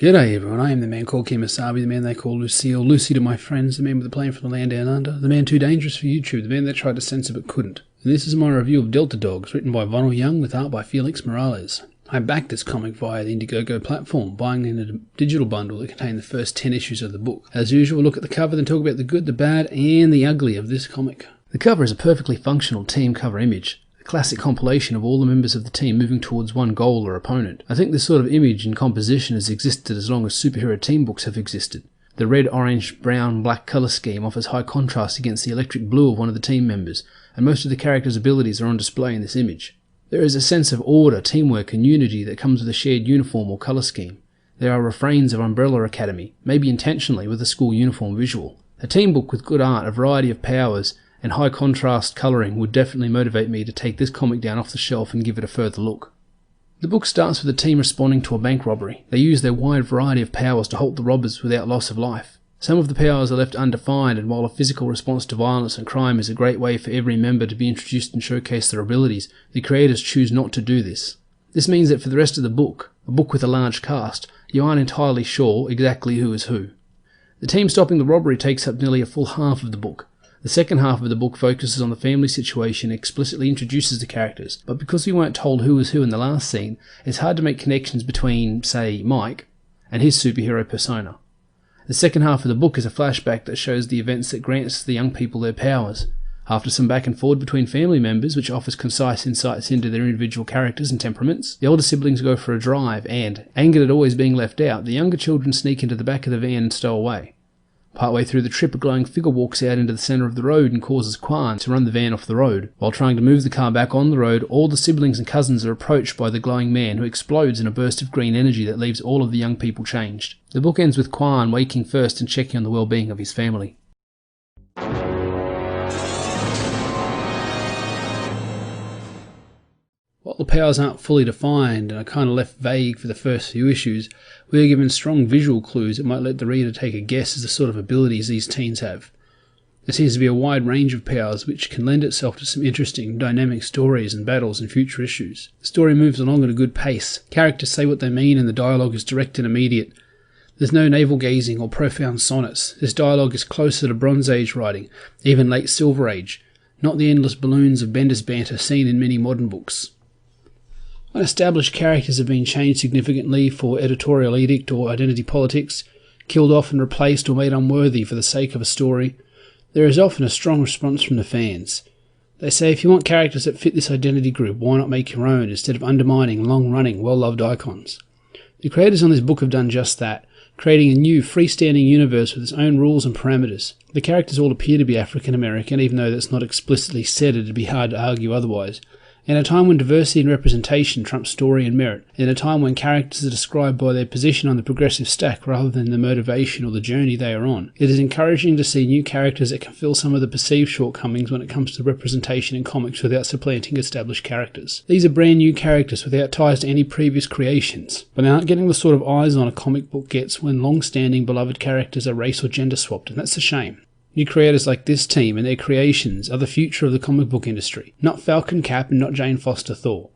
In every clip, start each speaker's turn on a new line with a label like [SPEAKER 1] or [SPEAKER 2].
[SPEAKER 1] G'day everyone, I am the man called Kemosabe, the man they call Lucille, Lucy to my friends, the man with the plan for the land down under, the man too dangerous for YouTube, the man that tried to censor but couldn't. And this is my review of Delta Dogs, written by Vonnell with art by Felix. I backed this comic via the Indiegogo platform, buying in a digital bundle that contained the first 10 issues of the book. As usual, we'll look at the cover, then talk about the good, the bad, and the ugly of this comic. The cover is a perfectly functional team cover image. A classic compilation of all the members of the team moving towards one goal or opponent. I think this sort of image and composition has existed as long as superhero team books have existed. The red, orange, brown, black colour scheme offers high contrast against the electric blue of one of the team members, and most of the characters' abilities are on display in this image. There is a sense of order, teamwork and unity that comes with a shared uniform or colour scheme. There are refrains of Umbrella Academy, maybe intentionally with a school uniform visual. A team book with good art, a variety of powers, and high contrast colouring would definitely motivate me to take this comic down off the shelf and give it a further look. The book starts with the team responding to a bank robbery. They use their wide variety of powers to halt the robbers without loss of life. Some of the powers are left undefined, and while a physical response to violence and crime is a great way for every member to be introduced and showcase their abilities, the creators choose not to do this. This means that for the rest of the book, a book with a large cast, you aren't entirely sure exactly who is who. The team stopping the robbery takes up nearly a full half of the book. The second half of the book focuses on the family situation and explicitly introduces the characters, but because we weren't told who is who in the last scene, it's hard to make connections between, say, Mike and his superhero persona. The second half of the book is a flashback that shows the events that grants the young people their powers. After some back and forth between family members, which offers concise insights into their individual characters and temperaments, the older siblings go for a drive and, angered at always being left out, the younger children sneak into the back of the van and stow away. Partway through the trip, a glowing figure walks out into the centre of the road and causes Kwan to run the van off the road. While trying to move the car back on the road, all the siblings and cousins are approached by the glowing man, who explodes in a burst of green energy that leaves all of the young people changed. The book ends with Kwan waking first and checking on the well-being of his family. While the powers aren't fully defined and are kind of left vague for the first few issues, we are given strong visual clues that might let the reader take a guess as the sort of abilities these teens have. There seems to be a wide range of powers which can lend itself to some interesting, dynamic stories and battles in future issues. The story moves along at a good pace. Characters say what they mean and the dialogue is direct and immediate. There's no navel-gazing or profound sonnets. This dialogue is closer to Bronze Age writing, even late Silver Age, not the endless balloons of Bender's banter seen in many modern books. When established characters have been changed significantly for editorial edict or identity politics, killed off and replaced or made unworthy for the sake of a story, there is often a strong response from the fans. They say if you want characters that fit this identity group, why not make your own instead of undermining long-running, well-loved icons? The creators on this book have done just that, creating a new, freestanding universe with its own rules and parameters. The characters all appear to be African American, even though that's not explicitly said. It'd be hard to argue otherwise. In a time when diversity and representation trump story and merit, in a time when characters are described by their position on the progressive stack rather than the motivation or the journey they are on, it is encouraging to see new characters that can fill some of the perceived shortcomings when it comes to representation in comics without supplanting established characters. These are brand new characters without ties to any previous creations, but they aren't getting the sort of eyes on a comic book gets when long-standing beloved characters are race or gender swapped, and that's a shame. New creators like this team and their creations are the future of the comic book industry, not Falcon Cap and not Jane Foster Thor.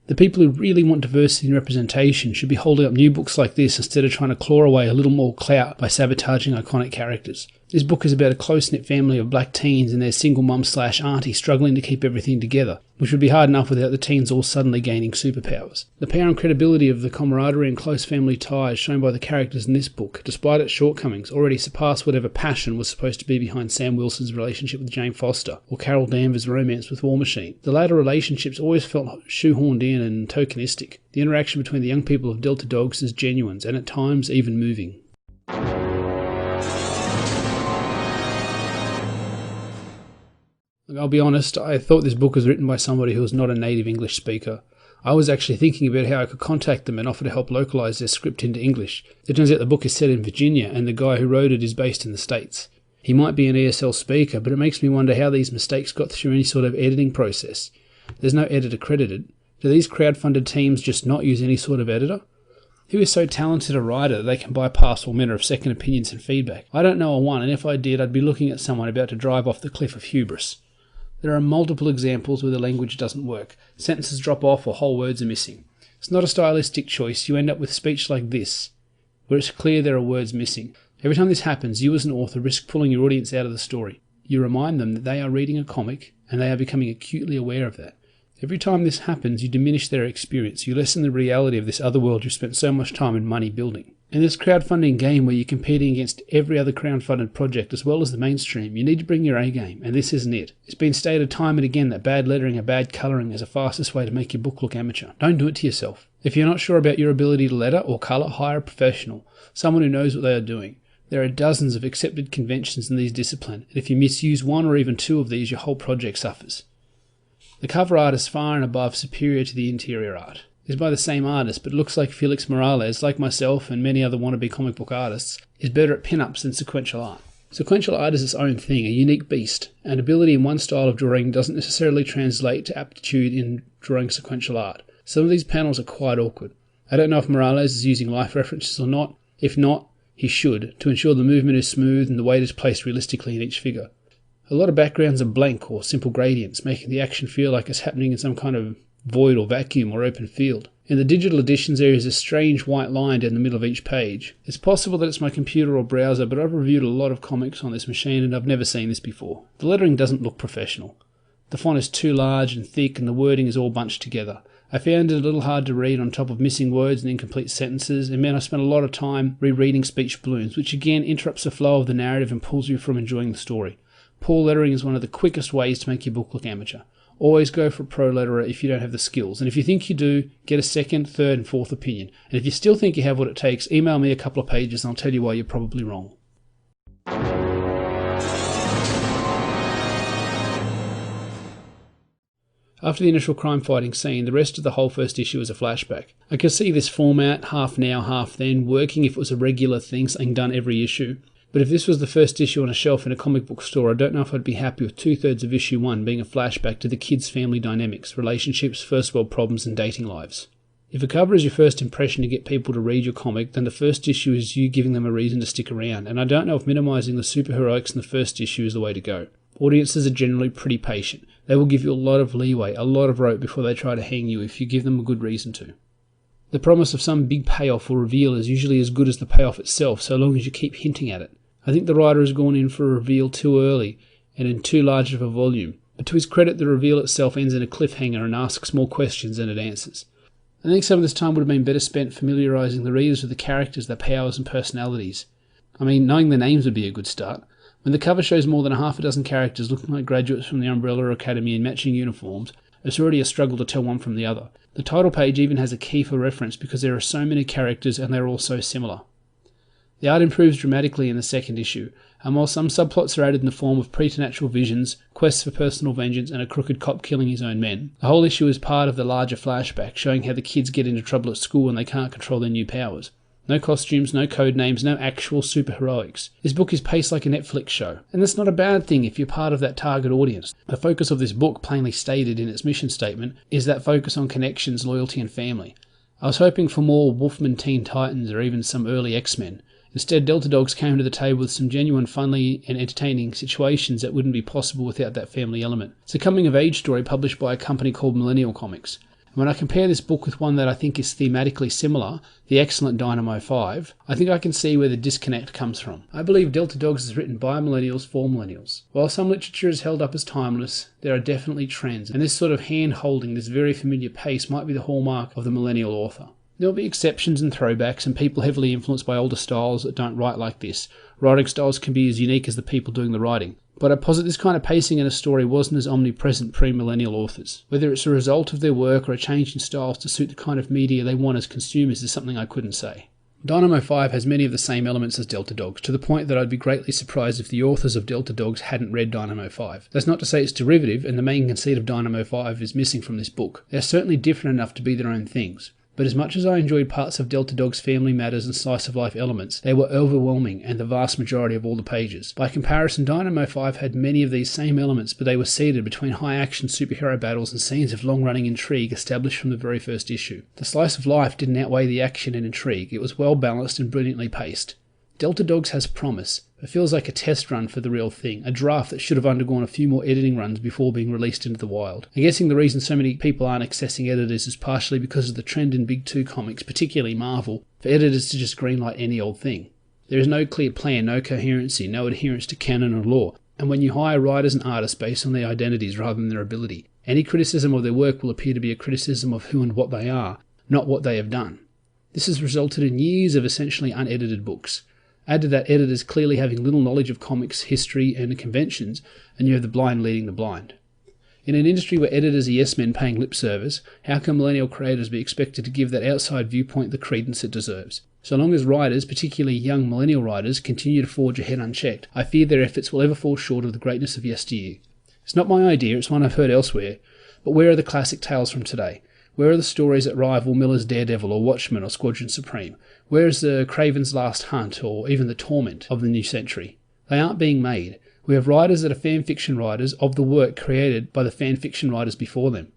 [SPEAKER 1] The people who really want diversity and representation should be holding up new books like this instead of trying to claw away a little more clout by sabotaging iconic characters. This book is about a close-knit family of black teens and their single mum/auntie struggling to keep everything together, which would be hard enough without the teens all suddenly gaining superpowers. The power and credibility of the camaraderie and close family ties shown by the characters in this book, despite its shortcomings, already surpass whatever passion was supposed to be behind Sam Wilson's relationship with Jane Foster, or Carol Danvers' romance with War Machine. The latter relationships always felt shoehorned in and tokenistic. The interaction between the young people of Delta Dogs is genuine, and at times even moving. I'll be honest, I thought this book was written by somebody who was not a native English speaker. I was actually thinking about how I could contact them and offer to help localise their script into English. It turns out the book is set in Virginia, and the guy who wrote it is based in the States. He might be an ESL speaker, but it makes me wonder how these mistakes got through any sort of editing process. There's no editor credited. Do these crowd-funded teams just not use any sort of editor? Who is so talented a writer that they can bypass all manner of second opinions and feedback? I don't know a one, and if I did, I'd be looking at someone about to drive off the cliff of hubris. There are multiple examples where the language doesn't work. Sentences drop off or whole words are missing. It's not a stylistic choice. You end up with speech like this. where it's clear there are words missing. Every time this happens, you as an author risk pulling your audience out of the story. You remind them that they are reading a comic, and they are becoming acutely aware of that. Every time this happens, you diminish their experience. You lessen the reality of this other world you've spent so much time and money building. In this crowdfunding game where you're competing against every other crowdfunded project as well as the mainstream, you need to bring your A game, and this isn't it. It's been stated time and again that bad lettering and bad colouring is the fastest way to make your book look amateur. Don't do it to yourself. If you're not sure about your ability to letter or colour, hire a professional, someone who knows what they are doing. There are dozens of accepted conventions in these disciplines, and if you misuse one or even two of these, your whole project suffers. The cover art is far and above superior to the interior art. It's by the same artist, but looks like Felix Morales, like myself and many other wannabe comic book artists, is better at pin-ups than sequential art. Sequential art is its own thing, a unique beast, and ability in one style of drawing doesn't necessarily translate to aptitude in drawing sequential art. Some of these panels are quite awkward. I don't know if Morales is using life references or not. If not, he should, to ensure the movement is smooth and the weight is placed realistically in each figure. A lot of backgrounds are blank or simple gradients, making the action feel like it's happening in some kind of void or vacuum or open field. In the digital editions, there is a strange white line down the middle of each page. It's possible that it's my computer or browser, but I've reviewed a lot of comics on this machine and I've never seen this before. The lettering doesn't look professional. The font is too large and thick and the wording is all bunched together. I found it a little hard to read on top of missing words and incomplete sentences, and meant I spent a lot of time rereading speech balloons, which again interrupts the flow of the narrative and pulls you from enjoying the story. Poor lettering is one of the quickest ways to make your book look amateur. Always go for a pro letterer if you don't have the skills, and if you think you do, get a second, third and fourth opinion. And if you still think you have what it takes, email me a couple of pages and I'll tell you why you're probably wrong. After the initial crime-fighting scene, the rest of the whole first issue is a flashback. I could see this format, half now, half then, working if it was a regular thing, something done every issue. But if this was the first issue on a shelf in a comic book store, I don't know if I'd be happy with 2/3 of issue 1 being a flashback to the kids' family dynamics, relationships, first world problems and dating lives. If a cover is your first impression to get people to read your comic, then the first issue is you giving them a reason to stick around, and I don't know if minimising the superheroics in the first issue is the way to go. Audiences are generally pretty patient. They will give you a lot of leeway, a lot of rope before they try to hang you if you give them a good reason to. The promise of some big payoff or reveal is usually as good as the payoff itself, so long as you keep hinting at it. I think the writer has gone in for a reveal too early and in too large of a volume, but to his credit the reveal itself ends in a cliffhanger and asks more questions than it answers. I think some of this time would have been better spent familiarising the readers with the characters, their powers and personalities. I mean, knowing their names would be a good start. When the cover shows more than a half a dozen characters looking like graduates from the Umbrella Academy in matching uniforms, it's already a struggle to tell one from the other. The title page even has a key for reference because there are so many characters and they're all so similar. The art improves dramatically in the second issue, and while some subplots are added in the form of preternatural visions, quests for personal vengeance, and a crooked cop killing his own men, the whole issue is part of the larger flashback, showing how the kids get into trouble at school when they can't control their new powers. No costumes, no code names, no actual superheroics. This book is paced like a Netflix show, and that's not a bad thing if you're part of that target audience. The focus of this book, plainly stated in its mission statement, is that focus on connections, loyalty and family. I was hoping for more Wolfman Teen Titans or even some early X-Men. Instead, Delta Dogs came to the table with some genuine, funny and entertaining situations that wouldn't be possible without that family element. It's a coming-of-age story published by a company called Millennial Comics. And when I compare this book with one that I think is thematically similar, the excellent Dynamo 5, I think I can see where the disconnect comes from. I believe Delta Dogs is written by millennials for millennials. While some literature is held up as timeless, there are definitely trends, and this sort of hand-holding, this very familiar pace might be the hallmark of the millennial author. There will be exceptions and throwbacks and people heavily influenced by older styles that don't write like this. Writing styles can be as unique as the people doing the writing. But I posit this kind of pacing in a story wasn't as omnipresent pre-millennial authors. Whether it's a result of their work or a change in styles to suit the kind of media they want as consumers is something I couldn't say. Dynamo 5 has many of the same elements as Delta Dogs, to the point that I'd be greatly surprised if the authors of Delta Dogs hadn't read Dynamo 5. That's not to say it's derivative, and the main conceit of Dynamo 5 is missing from this book. They're certainly different enough to be their own things. But as much as I enjoyed parts of Delta Dog's family matters and slice-of-life elements, they were overwhelming and the vast majority of all the pages. By comparison, Dynamo 5 had many of these same elements, but they were seated between high-action superhero battles and scenes of long-running intrigue established from the very first issue. The slice of life didn't outweigh the action and intrigue. It was well-balanced and brilliantly paced. Delta Dogs has promise, It feels like a test run for the real thing, a draft that should have undergone a few more editing runs before being released into the wild. I'm guessing the reason so many people aren't accessing editors is partially because of the trend in Big 2 comics, particularly Marvel, for editors to just greenlight any old thing. There is no clear plan, no coherency, no adherence to canon or law, and when you hire writers and artists based on their identities rather than their ability, any criticism of their work will appear to be a criticism of who and what they are, not what they have done. This has resulted in years of essentially unedited books. Add to that editors clearly having little knowledge of comics, history, and conventions, and you have the blind leading the blind. In an industry where editors are yes-men paying lip service, how can millennial creators be expected to give that outside viewpoint the credence it deserves? So long as writers, particularly young millennial writers, continue to forge ahead unchecked, I fear their efforts will ever fall short of the greatness of yesteryear. It's not my idea, it's one I've heard elsewhere, but where are the classic tales from today? Where are the stories that rival Miller's Daredevil or Watchmen or Squadron Supreme? Where is the Craven's Last Hunt or even the Torment of the new century? They aren't being made. We have writers that are fan fiction writers of the work created by the fan fiction writers before them.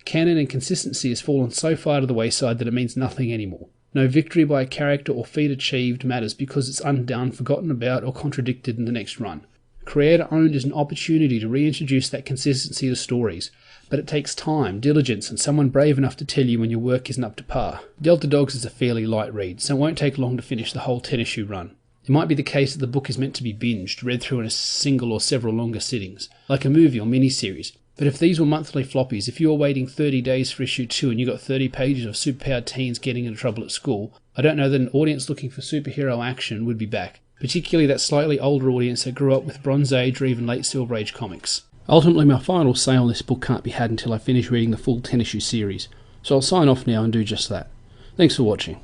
[SPEAKER 1] Canon and consistency has fallen so far to the wayside that it means nothing anymore. No victory by a character or feat achieved matters because it's undone, forgotten about, or contradicted in the next run. Creator-owned is an opportunity to reintroduce that consistency to stories, but it takes time, diligence, and someone brave enough to tell you when your work isn't up to par. Delta Dogs is a fairly light read, so it won't take long to finish the whole 10-issue run. It might be the case that the book is meant to be binged, read through in a single or several longer sittings, like a movie or miniseries. But if these were monthly floppies, if you were waiting 30 days for issue 2 and you got 30 pages of superpowered teens getting into trouble at school, I don't know that an audience looking for superhero action would be back, particularly that slightly older audience that grew up with Bronze Age or even late Silver Age comics. Ultimately, my final say on this book can't be had until I finish reading the full 10-issue series, so I'll sign off now and do just that. Thanks for watching.